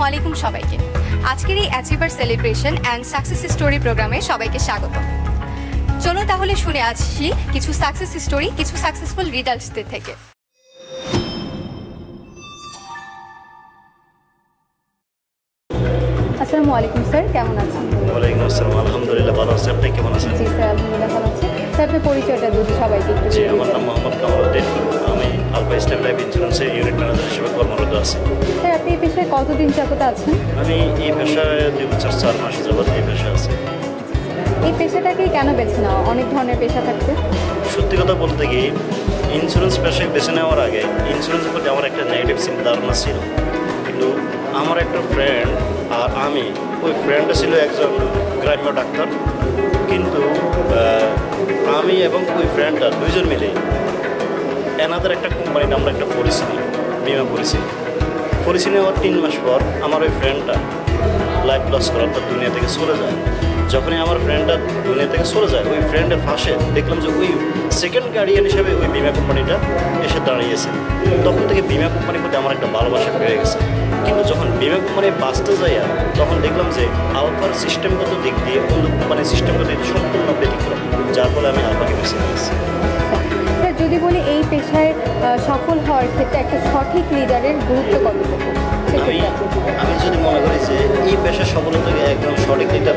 আলাইকুম সবাইকে। আজকের এই achiever celebration and success story প্রোগ্রামে সবাইকে স্বাগত। চলুন তাহলে শুনে আসছি কিছু সাকসেস স্টোরি কিছু সাকসেসফুল লিডার্সদের থেকে। আসসালামু আলাইকুম স্যার, কেমন আছেন? ওয়ালাইকুম আসসালাম, আলহামদুলিল্লাহ ভালো আছি। আপনি কেমন আছেন? জি স্যার, আলহামদুলিল্লাহ ভালো আছি। স্যার, আপনার পরিচয়টা যদি সবাইকে একটু জি, আমার নাম মোহাম্মদ কামালউদ্দিন। আমি আলফা ইসলাম লাইফ ইন্স্যুরেন্সের ইউনিট ম্যানেজার হিসেবে কর্মরত আছি। স্যার, আপনি এই পেশায় কতদিন যাবত আছেন? আমি এই পেশায় 2 বছর 4 মাস যাবত এই পেশায় আছি। এই পেশাটাকেই কেন বেছে নেওয়া? অনেক ধরনের পেশা থাকতে। সত্যি কথা বলতে কি, ইন্স্যুরেন্স পেশায় বেছে নেওয়ার আগে ইন্স্যুরেন্সের প্রতি আমার একটা নেগেটিভ ধারণা ছিল, কিন্তু আমার একটা ফ্রেন্ড আর আমি, ওই ফ্রেন্ডটা ছিল একজন গ্রাম্য ডাক্তার, কিন্তু আমি এবং ওই ফ্রেন্ডটা দুইজন মিলে এনাদের একটা কোম্পানিতে আমরা একটা বিমা পলিসি নেওয়ার 3 মাস পর আমার ওই ফ্রেন্ডটা লাইফ লস করার পর দুনিয়া থেকে চলে যায়। যখনই আমার ফ্রেন্ডটা দুনিয়া থেকে চলে যায়, ওই ফ্রেন্ডের পাশে দেখলাম যে ওই সেকেন্ড গার্ডিয়ান হিসেবে ওই বিমা কোম্পানিটা এসে দাঁড়িয়েছে। তখন থেকে বিমা কোম্পানির প্রতি আমার একটা ভালোবাসা বেড়ে গেছে। কিন্তু যখন বিমা কোম্পানি বাঁচতে যাই, তখন দেখলাম যে আলফার সিস্টেমগত দিক দিয়ে অন্য কোম্পানির সিস্টেমগত দিক সম্পূর্ণ ব্যতিক্রম, যার ফলে আমি আলফাকে বেছে নিয়েছি। যদি বলি এই পেশায় সফল হওয়ার ক্ষেত্রে একটা সঠিক লিডারের গুরুত্ব কতটুকু? আমি যদি মনে করি যে এই পেশার সফলতা একদম সঠিক লিডার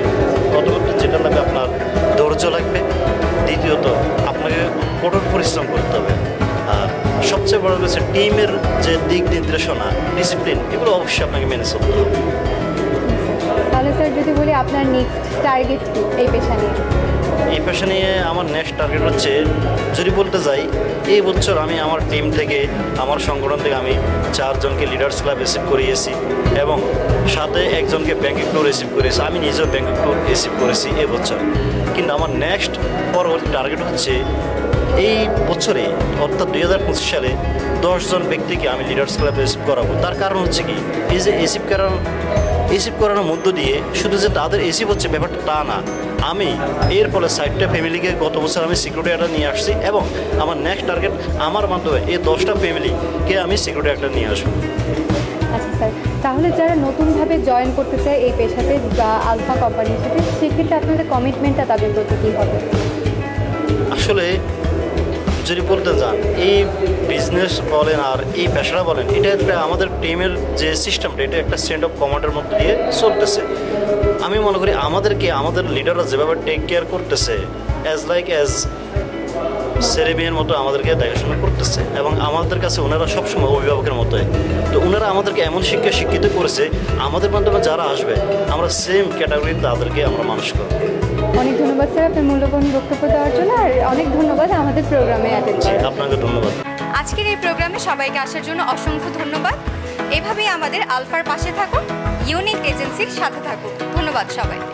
প্রথমত যেটা লাগবে, আপনার ধৈর্য লাগবে, দ্বিতীয়ত আপনাকে কঠোর পরিশ্রম করতে হবে, আর সবচেয়ে বড় হচ্ছে টিমের যে দিক নির্দেশনা, ডিসিপ্লিন, এগুলো অবশ্যই আপনাকে মেনে চলতে হবে। তাহলে স্যার, যদি বলি আপনার নেক্সট টার্গেট কি এই পেশা নিয়ে? এই পেশা নিয়ে আমার নেক্সট টার্গেট হচ্ছে, যদি বলতে যাই, এই বছর আমি আমার টিম থেকে, আমার সংগঠন থেকে আমি 4 জনকে লিডার্স ক্লাব রিসিভ করিয়েছি এবং সাথে একজনকে ব্যাংক ট্যুর রিসিভ করিয়েছি। আমি নিজেও ব্যাংক ট্যুর রিসিভ করেছি এবছর। কিন্তু আমার নেক্সট পরবর্তী টার্গেট হচ্ছে এই বছরে, অর্থাৎ 2025 সালে 10 জন ব্যক্তিকে আমি লিডার্স ক্লাব রিসিভ করাবো। তার কারণ হচ্ছে কি, এই যে রিসিভ করানোর মধ্য দিয়ে শুধু যে তাদের রিসিভ হচ্ছে ব্যাপারটা তা না, আমি এর ফলে 60টা ফ্যামিলিকে গত বছর আমি সিকিউরিটি একটা নিয়ে আসছি এবং আমার নেক্সট টার্গেট আমার মাধ্যমে এই 10টা ফ্যামিলিকে আমি সিকিউরিটি একটা নিয়ে আসবো। আচ্ছা স্যার, তাহলে যারা নতুনভাবে জয়েন করতে চায় এই পেশাতে বা আলফা কোম্পানির সাথে, সেক্ষেত্রে আপনাদের কমিটমেন্টটা তাদের প্রতি কী হবে? আসলে যদি বলতে যান, এই বিজনেস বলেন আর এই পেশাটা বলেন, এটা একটা আমাদের টিমের যে সিস্টেমটা, এটা একটা সেন্ট অফ কমান্ডের মধ্যে দিয়ে চলতেছে। আমি মনে করি আমাদের লিডাররা যেভাবে টেক কেয়ার করতেছে, অ্যাজ ছেলেমেয়ের মতো আমাদেরকে দেখাশোনা করতেছে এবং আমাদের কাছে ওনারা সবসময় অভিভাবকের মতোই। তো ওনারা আমাদেরকে এমন শিক্ষিত করেছে, আমাদের মাধ্যমে যারা আসবে আমরা সেম ক্যাটাগরিতে তাদেরকে আমরা মানুষ করব। অনেক ধন্যবাদ স্যার আপনার মূল্যবান বক্তব্য দেওয়ার জন্য, আর অনেক ধন্যবাদ আমাদের প্রোগ্রামে অ্যাটেন্ড করার জন্য। আপনাকে ধন্যবাদ। আজকের এই প্রোগ্রামে সবাইকে আসার জন্য অসংখ্য ধন্যবাদ। এভাবেই আমাদের আলফার পাশে থাকুন, ইউনিক এজেন্সির সাথে থাকুন। ধন্যবাদ সবাইকে।